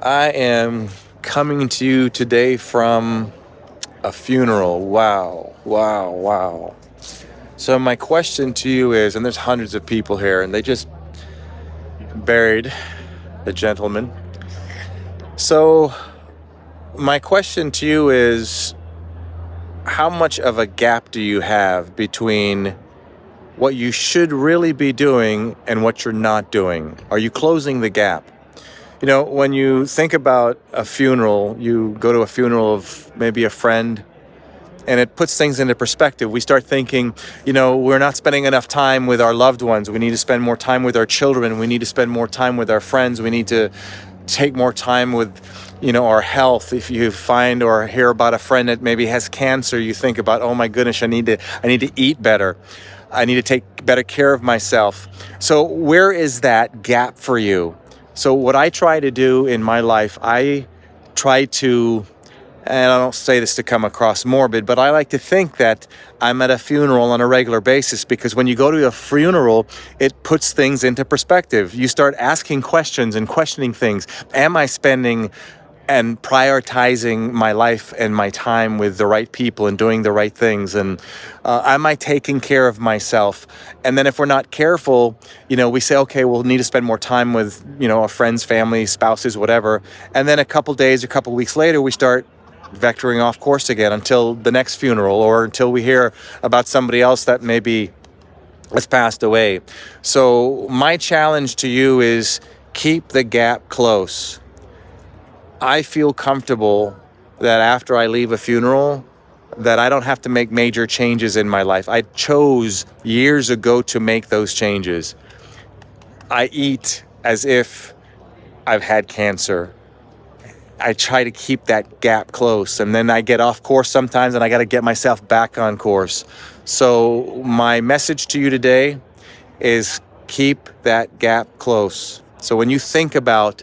I am coming to you today from a funeral. Wow, wow, wow. So my question to you is, and there's hundreds of people here, and they just buried the gentleman. So my question to you is, how much of a gap do you have between what you should really be doing and what you're not doing? Are you closing the gap? You know, when you think about a funeral, you go to a funeral of maybe a friend, and it puts things into perspective. We start thinking, we're not spending enough time with our loved ones. We need to spend more time with our children. We need to spend more time with our friends. We need to take more time with, our health. If you find or hear about a friend that maybe has cancer, you think about, oh my goodness, I need to eat better. I need to take better care of myself. So where is that gap for you? So what I try to do in my life, I try to, and I don't say this to come across morbid, but I like to think that I'm at a funeral on a regular basis, because when you go to a funeral, it puts things into perspective. You start asking questions and questioning things. Am I spending and prioritizing my life and my time with the right people and doing the right things? And am I taking care of myself? And then if we're not careful, we say, okay, we'll need to spend more time with, our friends, family, spouses, whatever. And then a couple days, a couple weeks later, we start vectoring off course again until the next funeral, or until we hear about somebody else that maybe has passed away. So my challenge to you is, keep the gap close. I feel comfortable that after I leave a funeral, that I don't have to make major changes in my life. I chose years ago to make those changes. I eat as if I've had cancer. I try to keep that gap close, and then I get off course sometimes, and I got to get myself back on course. So my message to you today is, keep that gap close. So when you think about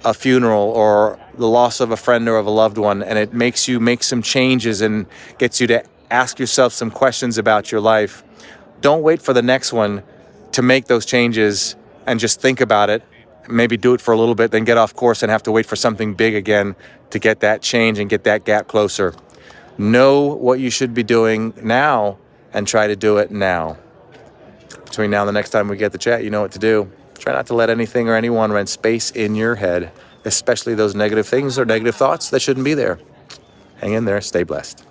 a funeral or the loss of a friend or of a loved one, and it makes you make some changes and gets you to ask yourself some questions about your life, don't wait for the next one to make those changes and just think about it. Maybe do it for a little bit, then get off course and have to wait for something big again to get that change and get that gap closer. Know what you should be doing now and try to do it now. Between now and the next time we get the chat, you know what to do. Try not to let anything or anyone rent space in your head, especially those negative things or negative thoughts that shouldn't be there. Hang in there. Stay blessed.